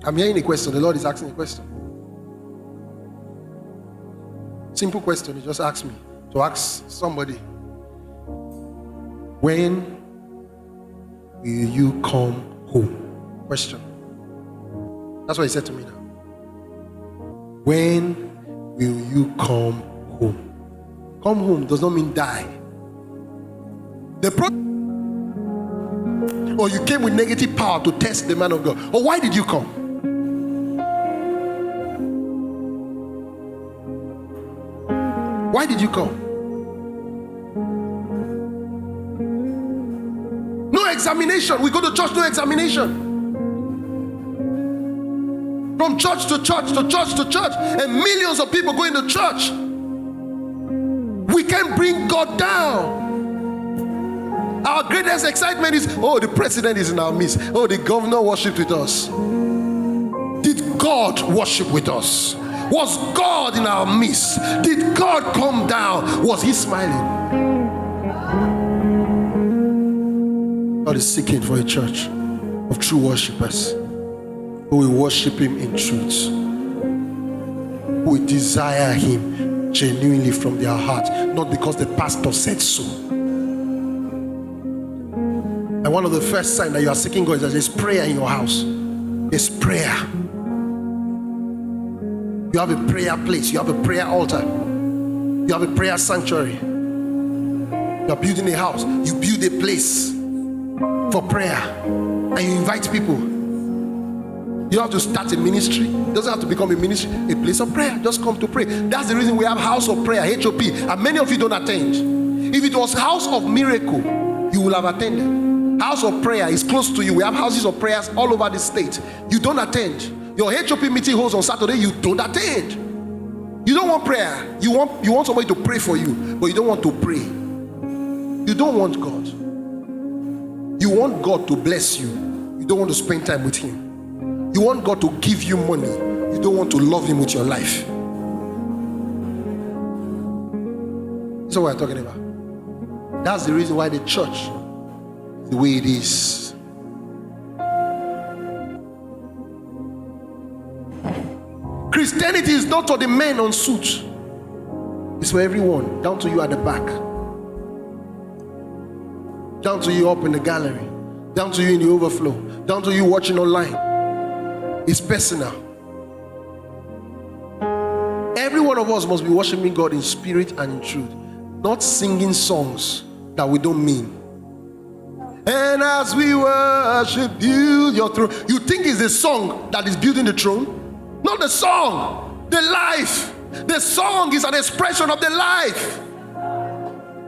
I'm hearing a question. The Lord is asking a question. Simple question. He just asked me to ask somebody. When will you come home? Question. That's what he said to me now. When will you come home? Come home does not mean die. Or you came with negative power to test the man of God. Or why did you come? Why did you come? No examination. We go to church, no examination. From church to church to church to church, and millions of people going to church. We can't bring God down. Our greatest excitement is, oh, the president is in our midst. Oh, the governor worshipped with us. Did God worship with us? Was God in our midst? Did God come down? Was he smiling? God is seeking for a church of true worshipers who will worship him in truth, who will desire him genuinely from their heart, not because the pastor said so. And one of the first signs that you are seeking God is that there's prayer in your house. There's prayer. You have a prayer place. You have a prayer altar. You have a prayer sanctuary. You are building a house. You build a place for prayer. And you invite people. You don't have to start a ministry. It doesn't have to become a ministry. A place of prayer. Just come to pray. That's the reason we have House of Prayer, HOP. And many of you don't attend. If it was House of Miracle, you will have attended. House of Prayer is close to you. We have houses of prayers all over the state. You don't attend. Your HOP meeting holds on Saturday. You don't attend. You don't want prayer. You want somebody to pray for you, but you don't want to pray. You don't want God. You want God to bless you. You don't want to spend time with him. You want God to give you money. You don't want to love him with your life. That's what we're talking about. That's the reason why the church is the way it is. Christianity is not for the men on suit. It's for everyone, down to you at the back, down to you up in the gallery, down to you in the overflow, down to you watching online. It's personal. Every one of us must be worshiping God in spirit and in truth, not singing songs that we don't mean. And as we worship, build your throne. You think it's the song that is building the throne? Not the song, the life. The song is an expression of the life.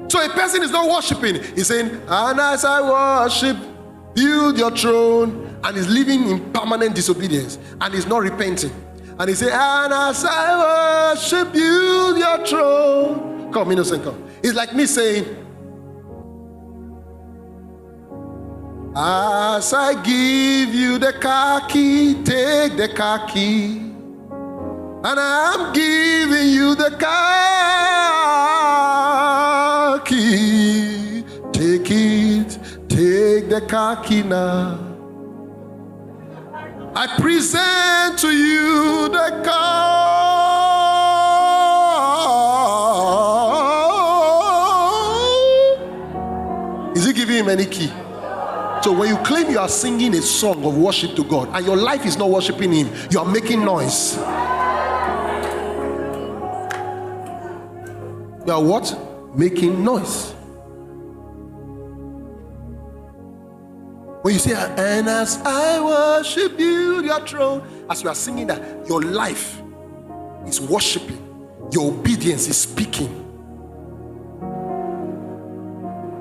So a person is not worshiping. He's saying, and as I worship, build your throne. And he's living in permanent disobedience. And he's not repenting. And he says, and as I worship, build your throne. Come, innocent, come. It's like me saying, as I give you the car key, take the car key. And I'm giving you the car key. Take it, take the car key now. I present to you the car. Is he giving him any key? So when you claim you are singing a song of worship to God and your life is not worshiping him, you are making noise. You are what? Making noise. When you say, and as I worship you, your throne, as you are singing that, your life is worshiping. Your obedience is speaking.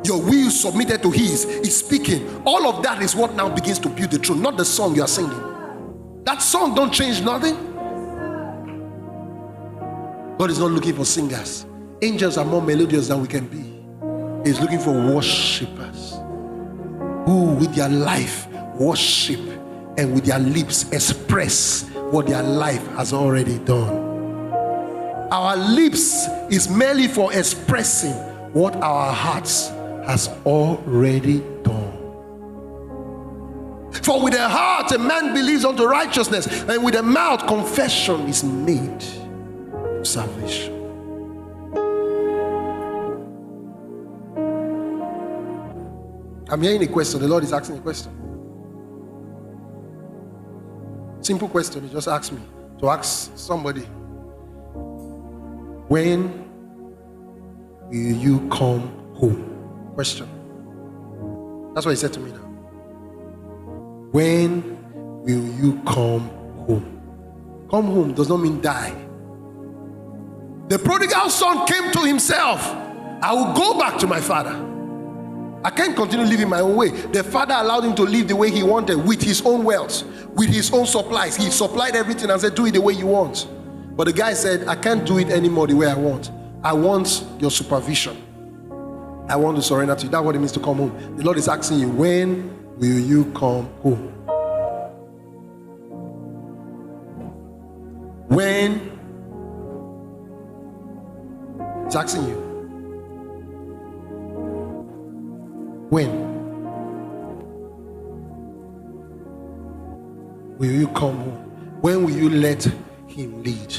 Your will submitted to his is speaking. All of that is what now begins to build the throne, not the song you are singing. That song don't change nothing. God is not looking for singers. Angels are more melodious than we can be. He's looking for worshipers who with their life worship and with their lips express what their life has already done. Our lips is merely for expressing what our hearts has already done. For with the heart a man believes unto righteousness, and with the mouth confession is made to salvation. I'm hearing a question. The Lord is asking a question. Simple question. He just asked me to ask somebody, when will you come home? Question. That's what he said to me now. When will you come home? Come home does not mean die. The prodigal son came to himself. I will go back to my father. I can't continue living my own way. The father allowed him to live the way he wanted, with his own wealth, with his own supplies. He supplied everything and said, do it the way you want. But the guy said, I can't do it anymore the way I want. I want your supervision. I want to surrender to you. That's what it means to come home. The Lord is asking you, when will you come home? When? He's asking you. When will you come home? When will you let him lead?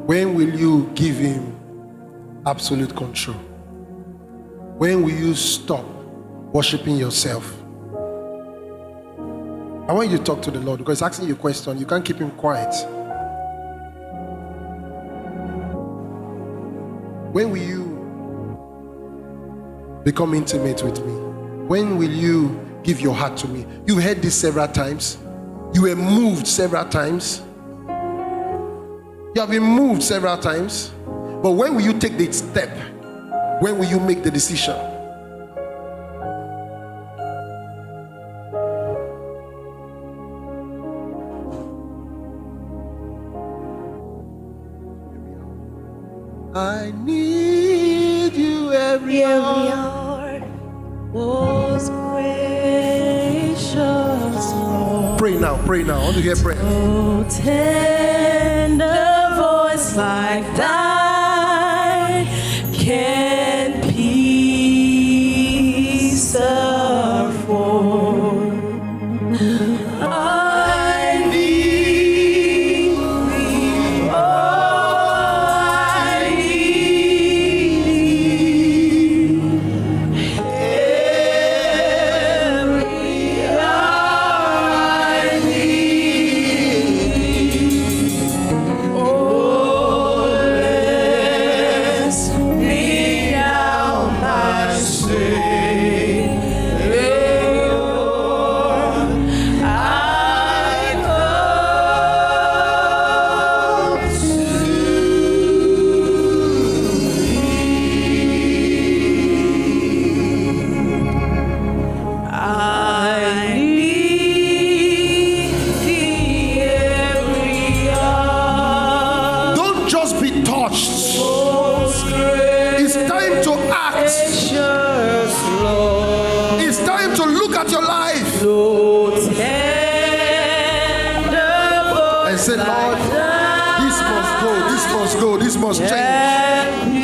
When will you give him absolute control? When will you stop worshiping yourself? I want you to talk to the Lord, because he's asking you a question. You can't keep him quiet. When will you become intimate with me? When will you give your heart to me? You heard this several times. You were moved several times. You have been moved several times. But when will you take the step? When will you make the decision? I need you every hour. Most gracious Lord. Pray now, pray now. I want to hear prayer. Oh, tender voice like thine can peace afford. I need thee, oh, I need thee. Every hour I need thee. Oh, bless me now, my Savior. I come to I need thee every hour. Don't just be touched. Most It's time to act. gracious Lord, It's time to look at your life so tender and say, Lord, this must go, this must go, this must change.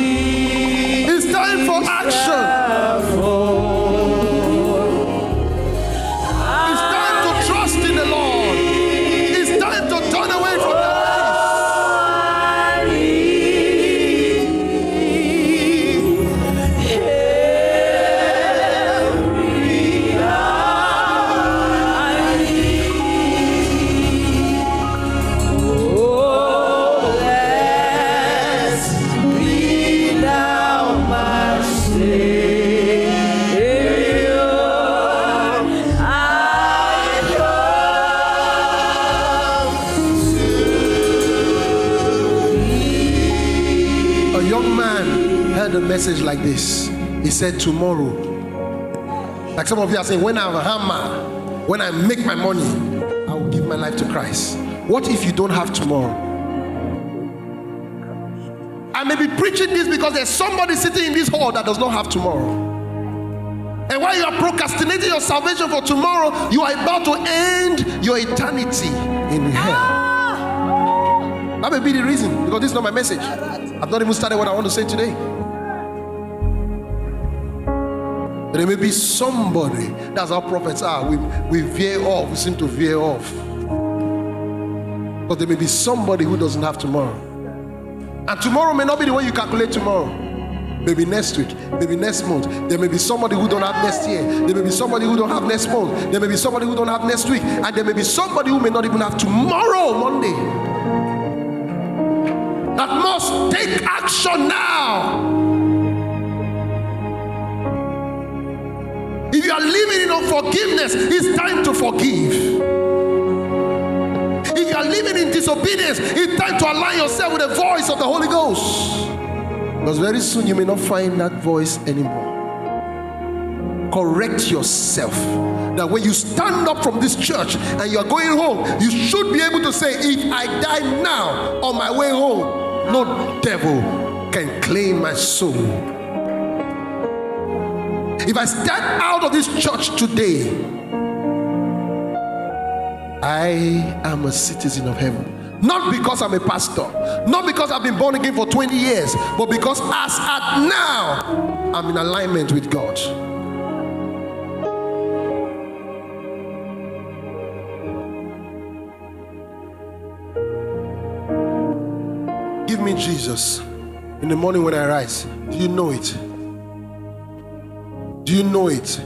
It's time for action. It's time to trust in the Lord. It's time to turn away from the A young man heard a message like this. He said, tomorrow, like some of you are saying, when I have a hammer, when I make my money, I will give my life to Christ. What if you don't have tomorrow? I may be preaching this because there's somebody sitting in this hall that does not have tomorrow. And while you are procrastinating your salvation for tomorrow, you are about to end your eternity in hell. That may be the reason, because this is not my message. I've not even started what I want to say today. There may be somebody, that's how prophets are. We veer off, we seem to veer off. But there may be somebody who doesn't have tomorrow. And tomorrow may not be the way you calculate tomorrow. Maybe next week, maybe next month. There may be somebody who don't have next year. There may be somebody who don't have next month. There may be somebody who don't have next week. And there may be somebody who may not even have tomorrow, Monday. That must take action now. If you are living in unforgiveness, it's time to forgive. If you are living in disobedience, it's time to align yourself with the voice of the Holy Ghost. Because very soon you may not find that voice anymore. Correct yourself. That when you stand up from this church and you are going home, you should be able to say, if I die now on my way home, no devil can claim my soul. If I step out of this church today, I am a citizen of heaven. Not because I'm a pastor, not because I've been born again for 20 years, but because as at now, I'm in alignment with God. Give me Jesus in the morning when I rise. Do you know it? Do you know it?